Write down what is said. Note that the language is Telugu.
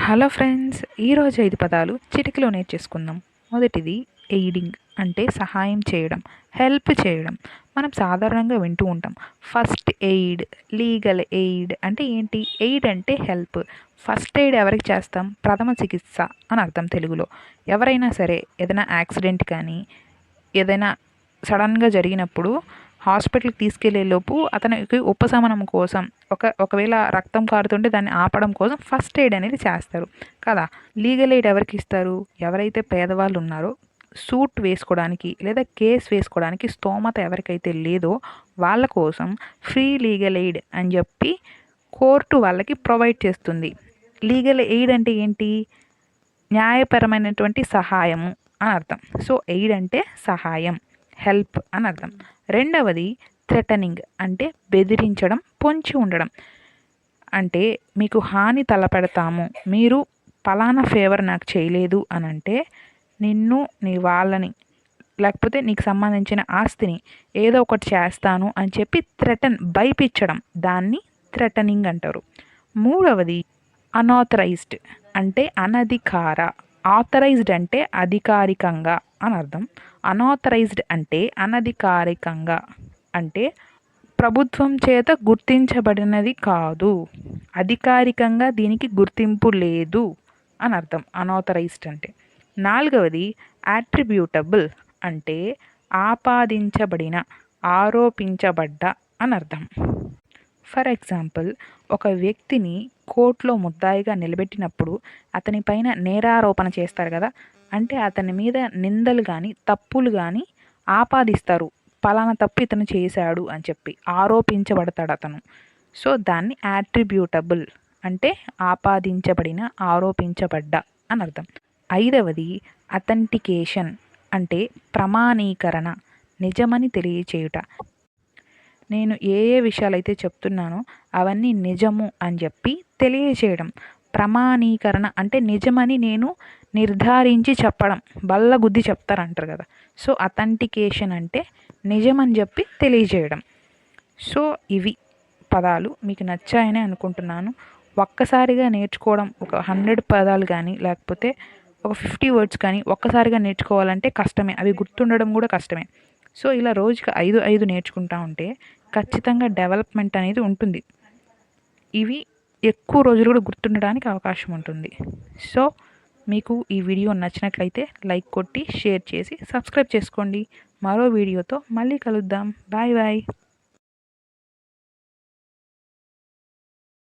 హలో ఫ్రెండ్స్, ఈరోజు 5 పదాలు చిటికలో నేర్చేసుకుందాం. మొదటిది ఎయిడింగ్ అంటే సహాయం చేయడం, హెల్ప్ చేయడం. మనం సాధారణంగా వింటూ ఉంటాం. ఫస్ట్ ఎయిడ్, లీగల్ ఎయిడ్ అంటే ఏంటి? ఎయిడ్ అంటే హెల్ప్. ఫస్ట్ ఎయిడ్ ఎవరికి చేస్తాం? ప్రథమ చికిత్స అని అర్థం తెలుగులో. ఎవరైనా సరే ఏదైనా యాక్సిడెంట్ కానీ ఏదైనా సడన్గా జరిగినప్పుడు హాస్పిటల్కి తీసుకెళ్లేలోపు అతనికి ఉపశమనం కోసం ఒకవేళ రక్తం కారుతుంటే దాన్ని ఆపడం కోసం ఫస్ట్ ఎయిడ్ అనేది చేస్తారు కదా. లీగల్ ఎయిడ్ ఎవరికి ఇస్తారు? ఎవరైతే పేదవాళ్ళు ఉన్నారో సూట్ వేసుకోవడానికి లేదా కేస్ వేసుకోవడానికి స్తోమత ఎవరికైతే లేదో వాళ్ళ కోసం ఫ్రీ లీగల్ ఎయిడ్ అని చెప్పి కోర్టు వాళ్ళకి ప్రొవైడ్ చేస్తుంది. లీగల్ ఎయిడ్ అంటే ఏంటి? న్యాయపరమైనటువంటి సహాయము అని అర్థం. సో ఎయిడ్ అంటే సహాయం, హెల్ప్ అని అర్థం. రెండవది థ్రెటనింగ్ అంటే బెదిరించడం, పొంచి ఉండడం. అంటే మీకు హాని తలపెడతాము, మీరు పలానా ఫేవర్ నాకు చేయలేదు అని అంటే నిన్ను, నీ వాళ్ళని, లేకపోతే నీకు సంబంధించిన ఆస్తిని ఏదో ఒకటి చేస్తాను అని చెప్పి భయపించడం, దాన్ని థ్రెటనింగ్ అంటారు. మూడవది అనాథరైజ్డ్ అంటే అనధికార. ఆథరైజ్డ్ అంటే అధికారికంగా అని అర్థం. అనాథరైజ్డ్ అంటే అనధికారికంగా, అంటే ప్రభుత్వం చేత గుర్తించబడినది కాదు, అధికారికంగా దీనికి గుర్తింపు లేదు అని అర్థం అనాథరైజ్డ్ అంటే. నాలుగవది యాట్రిబ్యూటబుల్ అంటే ఆపాదించబడిన, ఆరోపించబడ్డ అని అర్థం. ఫర్ ఎగ్జాంపుల్, ఒక వ్యక్తిని కోర్టులో ముద్దాయిగా నిలబెట్టినప్పుడు అతని పైన నేరారోపణ చేస్తారు కదా, అంటే అతని మీద నిందలు కానీ తప్పులు కానీ ఆపాదిస్తారు. పలానా తప్పు ఇతను చేశాడు అని చెప్పి ఆరోపించబడతాడు అతను. సో దాన్ని యాట్రిబ్యూటబుల్ అంటే ఆపాదించబడిన, ఆరోపించబడ్డ అని అర్థం. ఐదవది అథెంటికేషన్ అంటే ప్రమాణీకరణ, నిజమని తెలియచేయుట. నేను ఏ విషయాలైతే చెప్తున్నానో అవన్నీ నిజము అని చెప్పి తెలియచేయడం. ప్రమాణీకరణ అంటే నిజమని నేను నిర్ధారించి చెప్పడం, బల్లగుద్ది చెప్తారంటారు కదా. సో అథెంటికేషన్ అంటే నిజమని చెప్పి తెలియజేయడం. సో ఇవి పదాలు మీకు నచ్చాయని అనుకుంటున్నాను. ఒక్కసారిగా నేర్చుకోవడం, ఒక 100 పదాలు కానీ లేకపోతే ఒక 50 వర్డ్స్ కానీ ఒక్కసారిగా నేర్చుకోవాలంటే కష్టమే, అవి గుర్తుండడం కూడా కష్టమే. సో ఇలా రోజుకి 5 నేర్చుకుంటా ఉంటే ఖచ్చితంగా డెవలప్మెంట్ అనేది ఉంటుంది. ఇవి ఎక్కువ రోజులు కూడా గుర్తుండడానికి అవకాశం ఉంటుంది. సో మీకు ఈ వీడియో నచ్చినట్లయితే లైక్ కొట్టి షేర్ చేసి సబ్స్క్రైబ్ చేసుకోండి. మరో వీడియోతో మళ్ళీ కలుద్దాం. Bye bye.